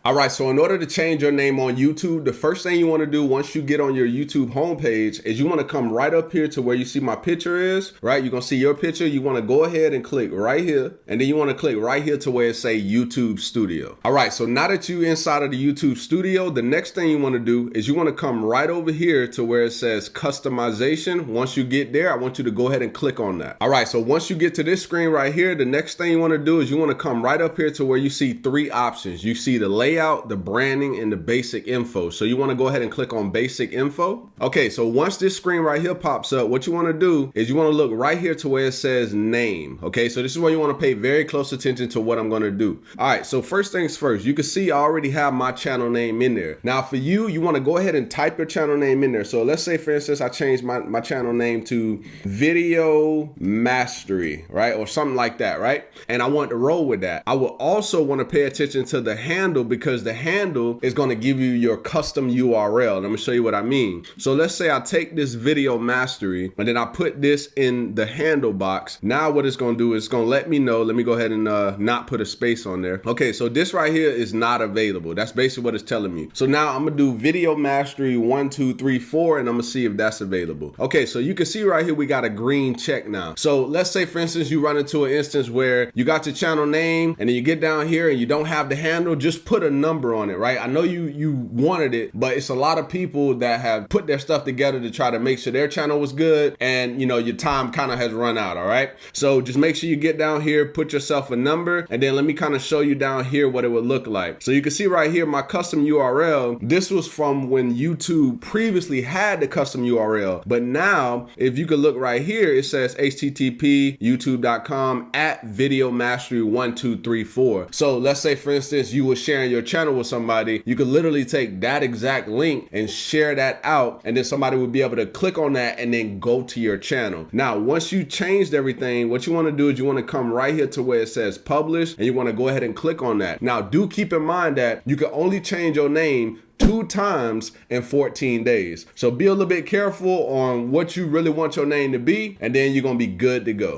All right, so in order to change your name on YouTube, the first thing you want to do once you get on your YouTube homepage is you want to come right up here to where you see my picture is, right? You're going to see your picture. You want to go ahead and click right here. And then you want to click right here to where it say YouTube Studio. All right, so now that you're inside of the YouTube Studio, the next thing you want to do is you want to come right over here to where it says customization. Once you get there, I want you to go ahead and click on that. All right, so once you get to this screen right here, the next thing you want to do is you want to come right up here to where you see three options. You see the layout, the branding, and the basic info. So you want to go ahead and click on basic info. Okay, so once this screen right here pops up, what you want to do is you want to look right here to where it says name. Okay, so this is where you want to pay very close attention to what I'm going to do. All right, so first things first, you can see I already have my channel name in there. Now for you, you want to go ahead and type your channel name in there. So let's say, for instance, I changed my channel name to Video Mastery, right? Or something like that, right? And I want to roll with that. I will also want to pay attention to the handle, because the handle is going to give you your custom URL. And I'm going to show you what I mean. So let's say I take this Video Mastery and then I put this in the handle box. Now what it's going to do is it's going to let me know. Let me go ahead and not put a space on there. Okay, so this right here is not available. That's basically what it's telling me. So now I'm going to do Video Mastery 1, 2, 3, 4, and I'm going to see if that's available. Okay, so you can see right here we got a green check now. So let's say, for instance, you run into an instance where you got your channel name and then you get down here and you don't have the handle. Just put a number on it, right? I know you wanted it, but it's a lot of people that have put their stuff together to try to make sure their channel was good, and you know your time kind of has run out. All right, so just make sure you get down here, put yourself a number, and then let me kind of show you down here what it would look like. So you can see right here my custom URL. This was from when YouTube previously had the custom URL, but now if you could look right here, it says http youtube.com/videomastery1234. So let's say, for instance, you were sharing your channel with somebody, you could literally take that exact link and share that out, and then somebody would be able to click on that and then go to your channel. Now, once you changed everything, what you want to do is you want to come right here to where it says publish, and you want to go ahead and click on that. Now, do keep in mind that you can only change your name 2 times in 14 days. So be a little bit careful on what you really want your name to be, and then you're going to be good to go.